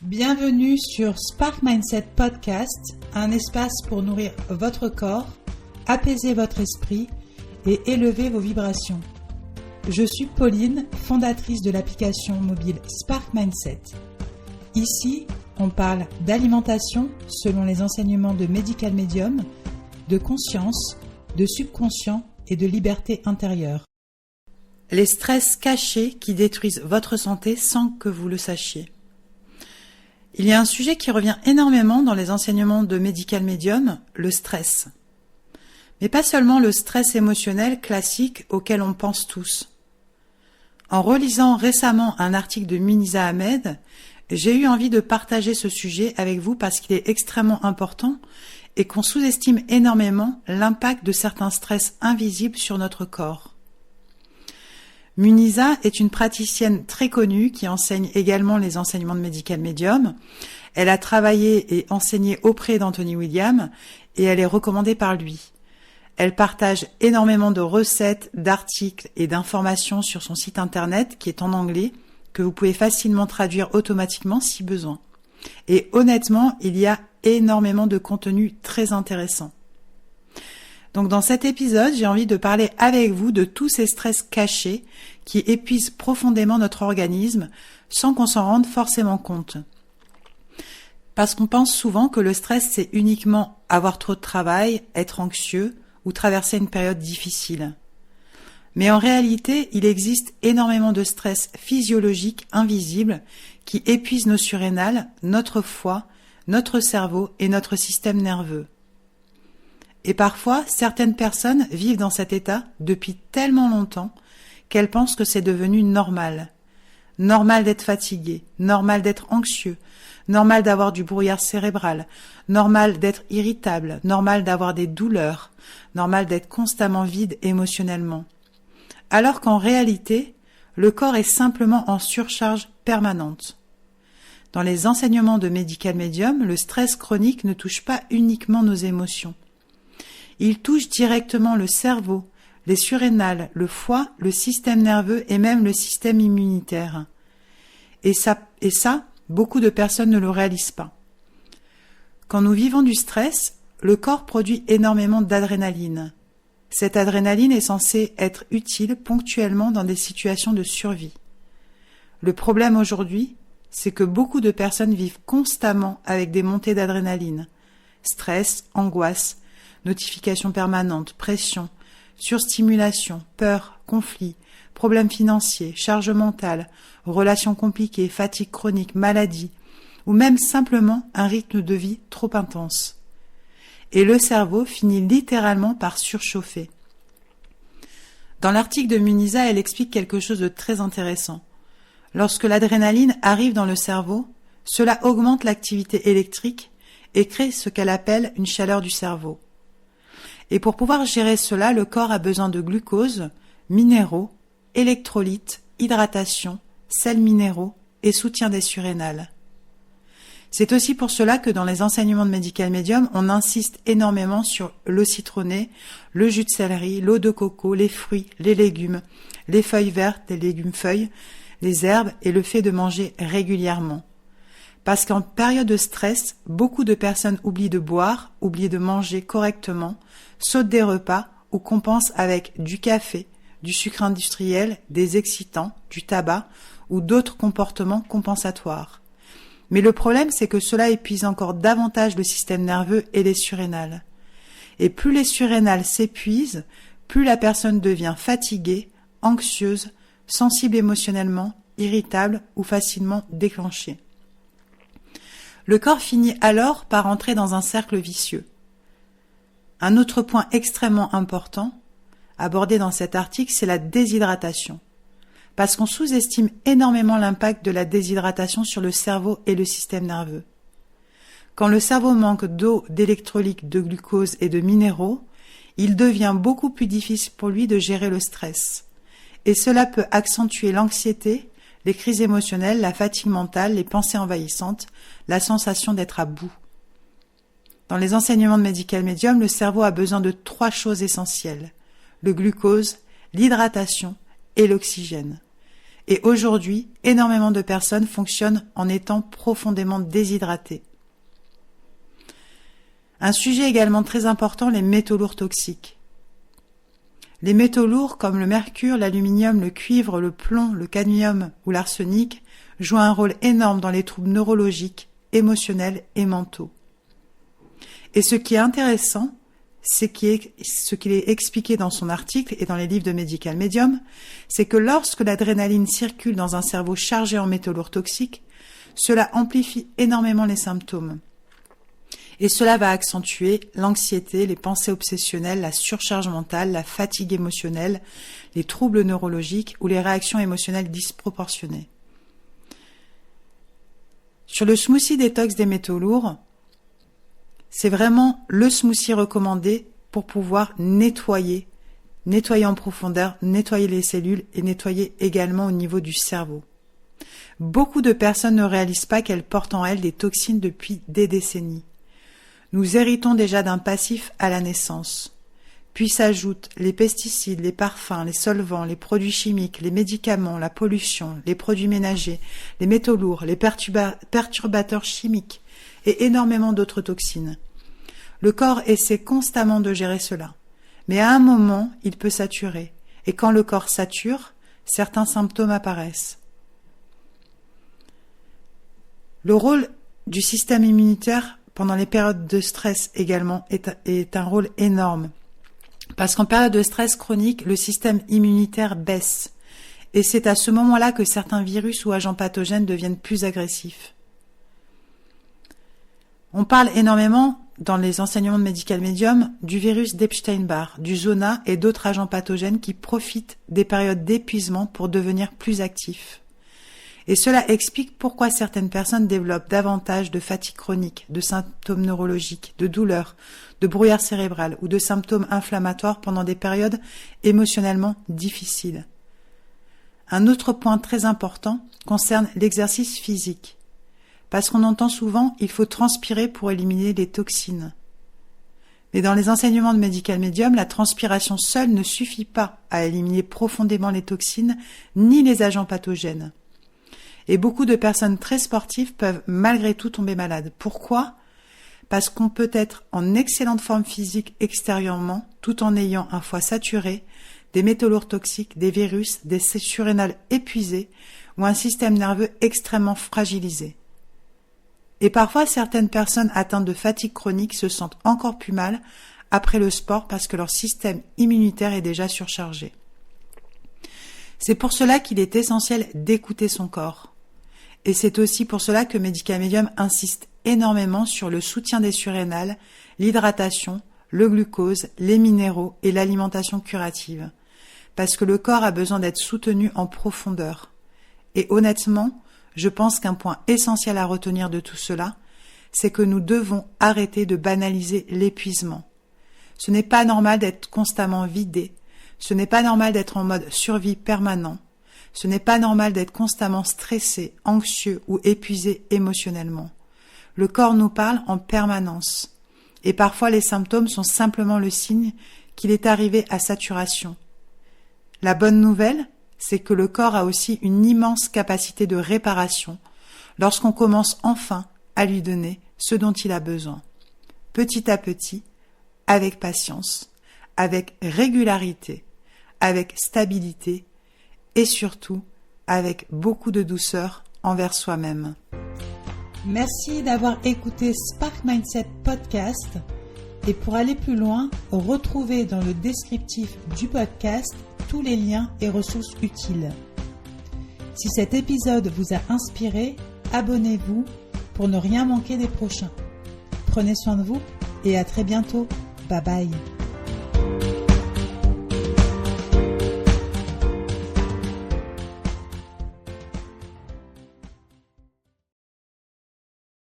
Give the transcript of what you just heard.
Bienvenue sur Spark Mindset Podcast, un espace pour nourrir votre corps, apaiser votre esprit et élever vos vibrations. Je suis Pauline, fondatrice de l'application mobile Spark Mindset. Ici, on parle d'alimentation selon les enseignements de Medical Medium, de conscience, de subconscient et de liberté intérieure. Les stress cachés qui détruisent votre santé sans que vous le sachiez. Il y a un sujet qui revient énormément dans les enseignements de Medical Medium, le stress. Mais pas seulement le stress émotionnel classique auquel on pense tous. En relisant récemment un article de Muniza Ahmed, j'ai eu envie de partager ce sujet avec vous parce qu'il est extrêmement important et qu'on sous-estime énormément l'impact de certains stress invisibles sur notre corps. Muniza est une praticienne très connue qui enseigne également les enseignements de Medical Medium. Elle a travaillé et enseigné auprès d'Anthony Williams et elle est recommandée par lui. Elle partage énormément de recettes, d'articles et d'informations sur son site internet qui est en anglais, que vous pouvez facilement traduire automatiquement si besoin. Et honnêtement, il y a énormément de contenu très intéressant. Donc dans cet épisode, j'ai envie de parler avec vous de tous ces stress cachés qui épuisent profondément notre organisme sans qu'on s'en rende forcément compte. Parce qu'on pense souvent que le stress, c'est uniquement avoir trop de travail, être anxieux ou traverser une période difficile. Mais en réalité, il existe énormément de stress physiologique invisible qui épuisent nos surrénales, notre foie, notre cerveau et notre système nerveux. Et parfois, certaines personnes vivent dans cet état depuis tellement longtemps qu'elles pensent que c'est devenu normal. Normal d'être fatigué, normal d'être anxieux, normal d'avoir du brouillard cérébral, normal d'être irritable, normal d'avoir des douleurs, normal d'être constamment vide émotionnellement. Alors qu'en réalité, le corps est simplement en surcharge permanente. Dans les enseignements de Medical Medium, le stress chronique ne touche pas uniquement nos émotions. Il touche directement le cerveau, les surrénales, le foie, le système nerveux et même le système immunitaire. Et ça, beaucoup de personnes ne le réalisent pas. Quand nous vivons du stress, le corps produit énormément d'adrénaline. Cette adrénaline est censée être utile ponctuellement dans des situations de survie. Le problème aujourd'hui, c'est que beaucoup de personnes vivent constamment avec des montées d'adrénaline. Stress, angoisse, notifications permanentes, pression, surstimulation, peur, conflit, problèmes financiers, charge mentale, relations compliquées, fatigue chronique, maladie, ou même simplement un rythme de vie trop intense. Et le cerveau finit littéralement par surchauffer. Dans l'article de Muniza, elle explique quelque chose de très intéressant. Lorsque l'adrénaline arrive dans le cerveau, cela augmente l'activité électrique et crée ce qu'elle appelle une chaleur du cerveau. Et pour pouvoir gérer cela, le corps a besoin de glucose, minéraux, électrolytes, hydratation, sels minéraux et soutien des surrénales. C'est aussi pour cela que dans les enseignements de Medical Medium, on insiste énormément sur l'eau citronnée, le jus de céleri, l'eau de coco, les fruits, les légumes, les feuilles vertes, les légumes feuilles, les herbes et le fait de manger régulièrement. Parce qu'en période de stress, beaucoup de personnes oublient de boire, oublient de manger correctement, sautent des repas ou compensent avec du café, du sucre industriel, des excitants, du tabac ou d'autres comportements compensatoires. Mais le problème, c'est que cela épuise encore davantage le système nerveux et les surrénales. Et plus les surrénales s'épuisent, plus la personne devient fatiguée, anxieuse, sensible émotionnellement, irritable ou facilement déclenchée. Le corps finit alors par entrer dans un cercle vicieux. Un autre point extrêmement important, abordé dans cet article, c'est la déshydratation. Parce qu'on sous-estime énormément l'impact de la déshydratation sur le cerveau et le système nerveux. Quand le cerveau manque d'eau, d'électrolytes, de glucose et de minéraux, il devient beaucoup plus difficile pour lui de gérer le stress. Et cela peut accentuer l'anxiété, les crises émotionnelles, la fatigue mentale, les pensées envahissantes, la sensation d'être à bout. Dans les enseignements de Medical Medium, le cerveau a besoin de 3 choses essentielles, le glucose, l'hydratation et l'oxygène. Et aujourd'hui, énormément de personnes fonctionnent en étant profondément déshydratées. Un sujet également très important, les métaux lourds toxiques. Les métaux lourds comme le mercure, l'aluminium, le cuivre, le plomb, le cadmium ou l'arsenic jouent un rôle énorme dans les troubles neurologiques, émotionnels et mentaux. Et ce qui est intéressant, c'est ce qu'il est expliqué dans son article et dans les livres de Medical Medium, c'est que lorsque l'adrénaline circule dans un cerveau chargé en métaux lourds toxiques, cela amplifie énormément les symptômes. Et cela va accentuer l'anxiété, les pensées obsessionnelles, la surcharge mentale, la fatigue émotionnelle, les troubles neurologiques ou les réactions émotionnelles disproportionnées. Sur le smoothie détox des métaux lourds, c'est vraiment le smoothie recommandé pour pouvoir nettoyer en profondeur, nettoyer les cellules et nettoyer également au niveau du cerveau. Beaucoup de personnes ne réalisent pas qu'elles portent en elles des toxines depuis des décennies. Nous héritons déjà d'un passif à la naissance. Puis s'ajoutent les pesticides, les parfums, les solvants, les produits chimiques, les médicaments, la pollution, les produits ménagers, les métaux lourds, les perturbateurs chimiques et énormément d'autres toxines. Le corps essaie constamment de gérer cela. Mais à un moment, il peut saturer. Et quand le corps sature, certains symptômes apparaissent. Le rôle du système immunitaire pendant les périodes de stress également est un rôle énorme. Parce qu'en période de stress chronique, le système immunitaire baisse. Et c'est à ce moment-là que certains virus ou agents pathogènes deviennent plus agressifs. On parle énormément, dans les enseignements de Medical Medium, du virus d'Epstein-Barr, du zona et d'autres agents pathogènes qui profitent des périodes d'épuisement pour devenir plus actifs. Et cela explique pourquoi certaines personnes développent davantage de fatigue chronique, de symptômes neurologiques, de douleurs, de brouillard cérébral ou de symptômes inflammatoires pendant des périodes émotionnellement difficiles. Un autre point très important concerne l'exercice physique. Parce qu'on entend souvent, il faut transpirer pour éliminer les toxines. Mais dans les enseignements de Medical Medium, la transpiration seule ne suffit pas à éliminer profondément les toxines ni les agents pathogènes. Et beaucoup de personnes très sportives peuvent malgré tout tomber malades. Pourquoi ? Parce qu'on peut être en excellente forme physique extérieurement, tout en ayant un foie saturé, des métaux lourds toxiques, des virus, des surrénales épuisées ou un système nerveux extrêmement fragilisé. Et parfois, certaines personnes atteintes de fatigue chronique se sentent encore plus mal après le sport parce que leur système immunitaire est déjà surchargé. C'est pour cela qu'il est essentiel d'écouter son corps. Et c'est aussi pour cela que Medical Medium insiste énormément sur le soutien des surrénales, l'hydratation, le glucose, les minéraux et l'alimentation curative. Parce que le corps a besoin d'être soutenu en profondeur. Et honnêtement, je pense qu'un point essentiel à retenir de tout cela, c'est que nous devons arrêter de banaliser l'épuisement. Ce n'est pas normal d'être constamment vidé. Ce n'est pas normal d'être en mode survie permanent. Ce n'est pas normal d'être constamment stressé, anxieux ou épuisé émotionnellement. Le corps nous parle en permanence. Et parfois les symptômes sont simplement le signe qu'il est arrivé à saturation. La bonne nouvelle, c'est que le corps a aussi une immense capacité de réparation lorsqu'on commence enfin à lui donner ce dont il a besoin. Petit à petit, avec patience, avec régularité, avec stabilité et surtout avec beaucoup de douceur envers soi-même. Merci d'avoir écouté Spark Mindset Podcast et pour aller plus loin, retrouvez dans le descriptif du podcast tous les liens et ressources utiles. Si cet épisode vous a inspiré, abonnez-vous pour ne rien manquer des prochains. Prenez soin de vous et à très bientôt. Bye bye.